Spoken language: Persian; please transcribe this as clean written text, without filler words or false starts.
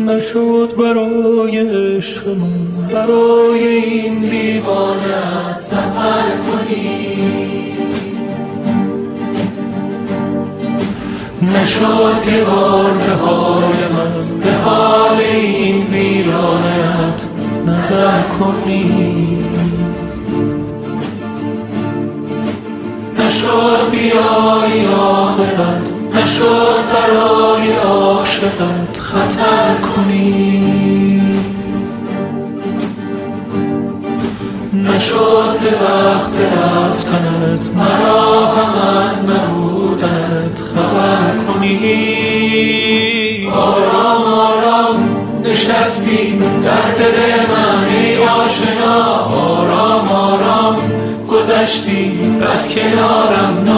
نشد برای عشق من، برای این دیوانه سفر کنی. نشد که بار به حال من، به حال این ویرانت نظر کنی. نشد بیایی آخرت، نشد برای عاشقت خطر کنی. نشد به وقت رفتنت مرا هم از نبودنت خبر کنی. آرام آرام نشستی در دل من ای آشنا، آرام آرام گذشتی از کنارم.